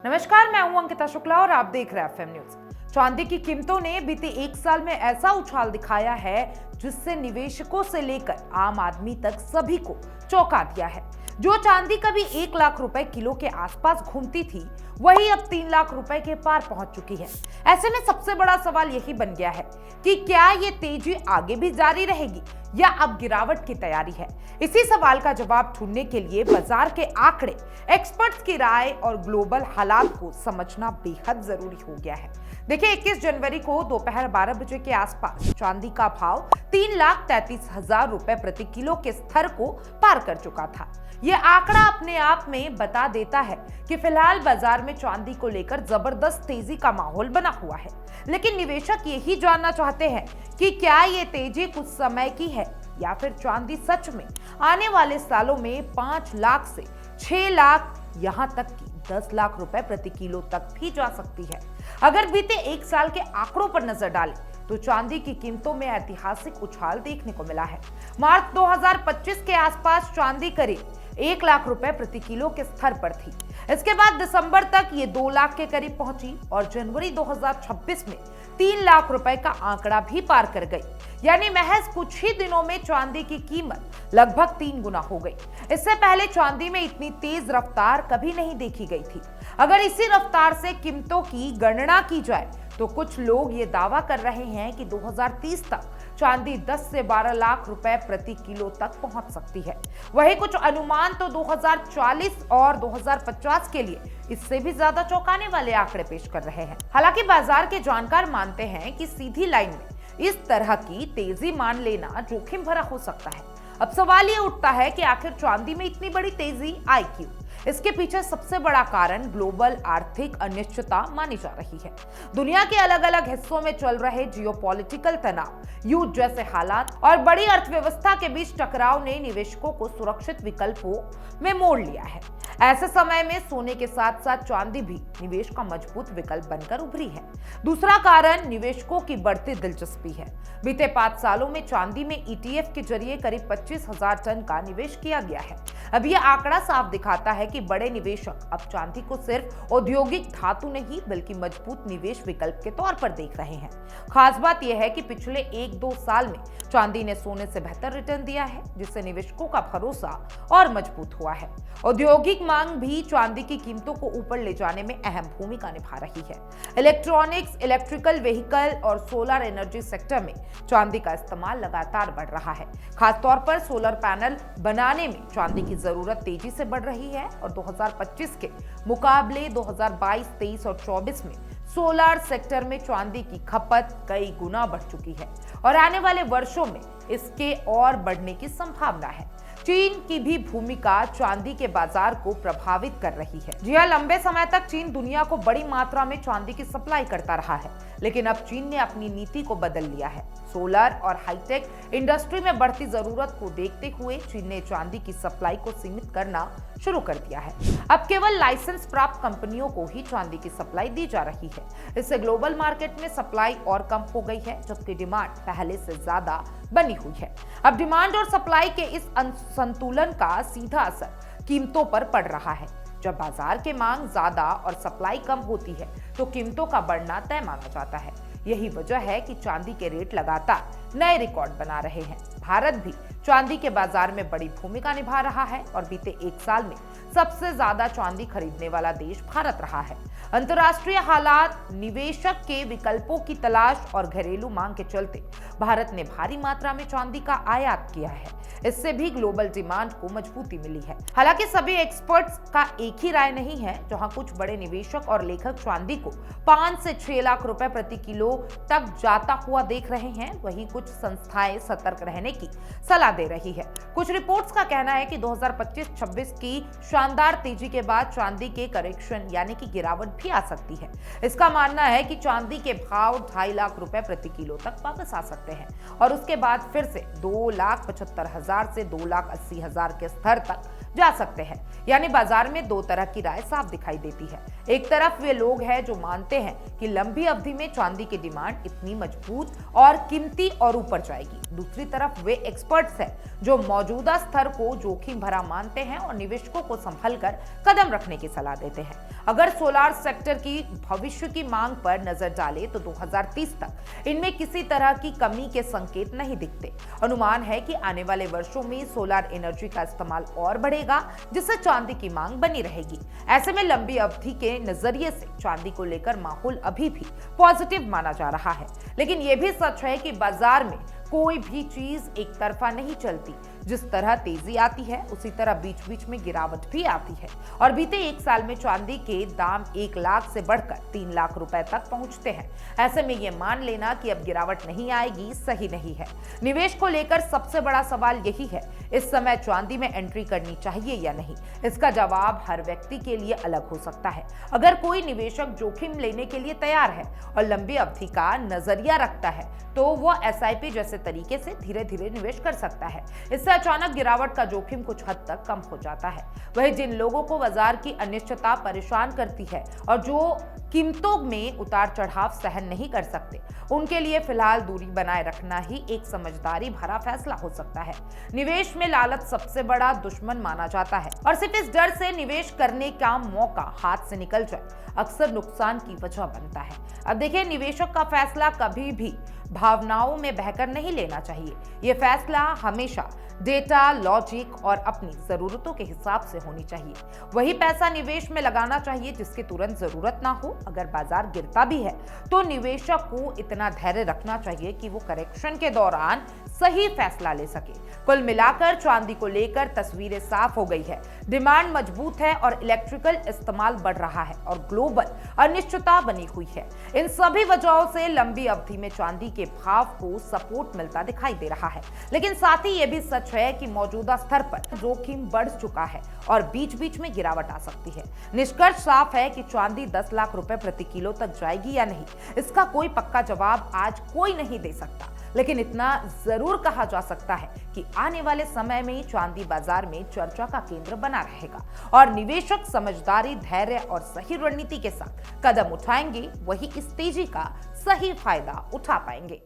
नमस्कार, मैं हूं अंकिता शुक्ला और आप देख रहे हैं एफएम न्यूज। चांदी की कीमतों ने बीते एक साल में ऐसा उछाल दिखाया है जिससे निवेशकों से लेकर आम आदमी तक सभी को चौंका दिया है। जो चांदी कभी 1 लाख रुपए किलो के आसपास घूमती थी, वही अब 3 लाख रुपए के पार पहुंच चुकी है। ऐसे में सबसे बड़ा सवाल यही बन गया है कि क्या ये तेजी आगे भी जारी रहेगी या अब गिरावट की तैयारी है। इसी सवाल का जवाब ढूंढने के लिए बाजार के आंकड़े, एक्सपर्ट्स की राय और ग्लोबल हालात को समझना बेहद जरूरी हो गया है। देखिए, 21 जनवरी को दोपहर 12 बजे के आसपास चांदी का भाव 3,33,000 रुपए प्रति किलो के स्तर को पार कर चुका था। यह आंकड़ा अपने आप में बता देता है कि फिलहाल बाजार में चांदी को लेकर जबरदस्त तेजी का माहौल बना हुआ है। लेकिन निवेशक यही जानना चाहते हैं कि क्या ये तेजी कुछ समय की है या फिर चांदी सच में आने वाले सालों में 5 लाख से 6 लाख, यहां तक कि 10 लाख रुपए प्रति किलो तक भी जा सकती है। अगर बीते एक साल के आंकड़ों पर नजर डालें तो चांदी की कीमतों में ऐतिहासिक उछाल देखने को मिला है। मार्च 2025 के आसपास चांदी करीब 1 लाख रुपए प्रति किलो के स्तर पर थी। इसके बाद दिसंबर तक ये 2 लाख के करीब पहुंची और जनवरी 2026 में 3 लाख रुपए का आंकड़ा भी पार कर गई। यानी महज कुछ ही दिनों में चांदी की कीमत लगभग 3 गुना हो गई। इससे पहले चांदी में इतनी तेज रफ्तार कभी नहीं देखी गई थी। अगर इसी रफ्तार से कीमतों की गणना की जाए तो कुछ लोग ये दावा कर रहे हैं कि 2030 तक चांदी 10 से 12 लाख रुपए प्रति किलो तक पहुंच सकती है। वहीं कुछ अनुमान तो 2040 और 2050 के लिए इससे भी ज्यादा चौंकाने वाले आंकड़े पेश कर रहे हैं। हालांकि बाजार के जानकार मानते हैं कि सीधी लाइन में इस तरह की तेजी मान लेना जोखिम भरा हो सकता है। अब सवाल ये उठता है कि आखिर चांदी में इतनी बड़ी तेजी आई क्यों? इसके पीछे सबसे बड़ा कारण ग्लोबल आर्थिक अनिश्चितता मानी जा रही है। दुनिया के अलग अलग हिस्सों में चल रहे जियोपॉलिटिकल तनाव, युद्ध जैसे हालात और बड़ी अर्थव्यवस्था के बीच टकराव ने निवेशकों को सुरक्षित विकल्पों में मोड़ लिया है। ऐसे समय में सोने के साथ साथ चांदी भी निवेश का मजबूत विकल्प बनकर उभरी है। दूसरा कारण निवेशकों की बढ़ती दिलचस्पी है। बीते 5 सालों में चांदी में ETF के जरिए करीब 25,000 टन का निवेश किया गया है। अब यह आंकड़ा साफ दिखाता है कि बड़े निवेशक अब चांदी को सिर्फ औद्योगिक धातु नहीं बल्कि मजबूत निवेश विकल्प के तौर पर देख रहे हैं। खास बात यह है कि पिछले 1-2 साल में चांदी ने सोने से बेहतर रिटर्न दिया है, जिससे निवेशकों का भरोसा और मजबूत हुआ है। औद्योगिक मांग भी चांदी की कीमतों को ऊपर ले जाने में अहम भूमिका निभा रही है। इलेक्ट्रॉनिक्स, इलेक्ट्रिकल व्हीकल और सोलर एनर्जी सेक्टर में चांदी का इस्तेमाल लगातार बढ़ रहा है। खासतौर पर सोलर पैनल बनाने में चांदी की जरूरत तेजी से बढ़ रही है और 2025 के मुकाबले 2022, 23 और 24 में सोलर सेक्टर में चांदी की खपत कई गुना बढ़ चुकी है और आने वाले वर्षों में इसके और बढ़ने की संभावना है। चीन की भी भूमिका चांदी के बाजार को प्रभावित कर रही है। जी हां, लंबे समय तक चीन दुनिया को बड़ी मात्रा में चांदी की सप्लाई करता रहा है, लेकिन अब चीन ने अपनी नीति को बदल लिया है। सोलर और हाईटेक इंडस्ट्री में बढ़ती जरूरत को देखते हुए चीन ने चांदी की सप्लाई को सीमित करना शुरू कर दिया है। अब केवल लाइसेंस प्राप्त कंपनियों को ही चांदी की सप्लाई दी जा रही है। इससे ग्लोबल मार्केट में सप्लाई और कम हो गई है, जबकि डिमांड पहले से ज्यादा बनी हुई है। अब डिमांड और सप्लाई के इस असंतुलन का सीधा असर कीमतों पर पड़ रहा है। जब बाजार के मांग ज्यादा और सप्लाई कम होती है तो कीमतों का बढ़ना तय माना जाता है। यही वजह है कि चांदी के रेट लगातार नए रिकॉर्ड बना रहे हैं। भारत भी चांदी के बाजार में बड़ी भूमिका निभा रहा है और बीते एक साल में सबसे ज्यादा चांदी खरीदने वाला देश भारत रहा है। अंतर्राष्ट्रीय हालात, निवेशक के विकल्पों की तलाश और घरेलू मांग के चलते भारत ने भारी मात्रा में चांदी का आयात किया है। इससे भी ग्लोबल डिमांड को मजबूती मिली है। हालांकि सभी एक्सपर्ट्स का एक ही राय नहीं है। जहां कुछ बड़े निवेशक और लेखक चांदी को 5 से 6 लाख रुपए प्रति किलो तक जाता हुआ देख रहे हैं, वहीं कुछ संस्थाएं सतर्क रहने की सलाह दे रही है। कुछ रिपोर्ट्स का कहना है कि 2025-26 की शानदार तेजी के बाद चांदी के करेक्शन यानी कि गिरावट भी आ सकती है। इसका मानना है कि चांदी के भाव 2.5 लाख रुपए प्रति किलो तक वापस आ सकते हैं और उसके बाद फिर से 2,75,000 से 2,80,000 के स्तर तक जा सकते हैं। यानी बाजार में दो तरह की राय साफ दिखाई देती है। एक तरफ वे लोग हैं जो मानते हैं कि लंबी अवधि में चांदी की डिमांड इतनी मजबूत और कीमती और ऊपर जाएगी। दूसरी तरफ वे एक्सपर्ट्स हैं जो मौजूदा स्तर को जोखिम भरा मानते हैं और निवेशकों को संभल कर कदम रखने की सलाह देते हैं। अगर सोलार सेक्टर की भविष्य की मांग पर नजर डाले तो 2030 तक इनमें किसी तरह की कमी के संकेत नहीं दिखते। अनुमान है कि आने वाले वर्षों में सोलार एनर्जी का इस्तेमाल और बढ़ेगा, जिससे चांदी की मांग बनी रहेगी। ऐसे में लंबी अवधि के नजरिए से चांदी को लेकर माहौल अभी भी पॉजिटिव माना जा रहा है। लेकिन यह भी सच है कि बाजार में कोई भी चीज एक तरफा नहीं चलती। जिस तरह तेजी आती है उसी तरह बीच बीच में गिरावट भी आती है और बीते एक साल में चांदी के दाम 1 लाख से बढ़कर 3 लाख रुपए तक पहुंचते हैं। ऐसे में यह मान लेना कि अब गिरावट नहीं आएगी सही नहीं है। निवेश को लेकर सबसे बड़ा सवाल यही है, इस समय चांदी में एंट्री करनी चाहिए या नहीं। इसका जवाब हर व्यक्ति के लिए अलग हो सकता है। अगर कोई निवेशक जोखिम लेने के लिए तैयार है और लंबी अवधि का नजरिया रखता है तो वह SIP जैसे तरीके से धीरे धीरे निवेश कर सकता है। इससे अचानक गिरावट का जोखिम कुछ हद तक कम हो जाता है। वहीं जिन लोगों को बाजार की अनिश्चितता परेशान करती है और जो कीमतों में उतार चढ़ाव सहन नहीं कर सकते, उनके लिए फिलहाल दूरी बनाए रखना ही एक समझदारी भरा फैसला हो सकता है। निवेश में लालच सबसे बड़ा दुश्मन माना जाता है और सिर्फ इस डर से निवेश करने का मौका हाथ से निकल जाए अक्सर नुकसान की वजह बनता है। अब देखिए, निवेशक का फैसला कभी भी भावनाओं में बहकर नहीं लेना चाहिए। यह फैसला हमेशा डेटा, लॉजिक और अपनी जरूरतों के हिसाब से होनी चाहिए। वही पैसा निवेश में लगाना चाहिए जिसकी तुरंत जरूरत ना हो। अगर बाजार गिरता भी है तो निवेशक को इतना धैर्य रखना चाहिए कि वो करेक्शन के दौरान सही फैसला ले सके। कुल मिलाकर चांदी को लेकर तस्वीरें साफ हो गई है। डिमांड मजबूत है और इलेक्ट्रिकल इस्तेमाल बढ़ रहा है और ग्लोबल अनिश्चितता बनी हुई है। इन सभी वजहों से लंबी अवधि में चांदी के भाव को सपोर्ट मिलता दिखाई दे रहा है। लेकिन साथ ही यह भी सच है कि मौजूदा स्तर पर जोखिम बढ़ चुका है और बीच बीच में गिरावट आ सकती है। निष्कर्ष साफ है कि चांदी 10 लाख रुपए प्रति किलो तक जाएगी या नहीं, इसका कोई पक्का जवाब आज कोई नहीं दे सकता। लेकिन इतना जरूर कहा जा सकता है कि आने वाले समय में चांदी बाजार में चर्चा का केंद्र बना रहेगा और निवेशक समझदारी, धैर्य और सही रणनीति के साथ कदम उठाएंगे, वही इस तेजी का सही फायदा उठा पाएंगे।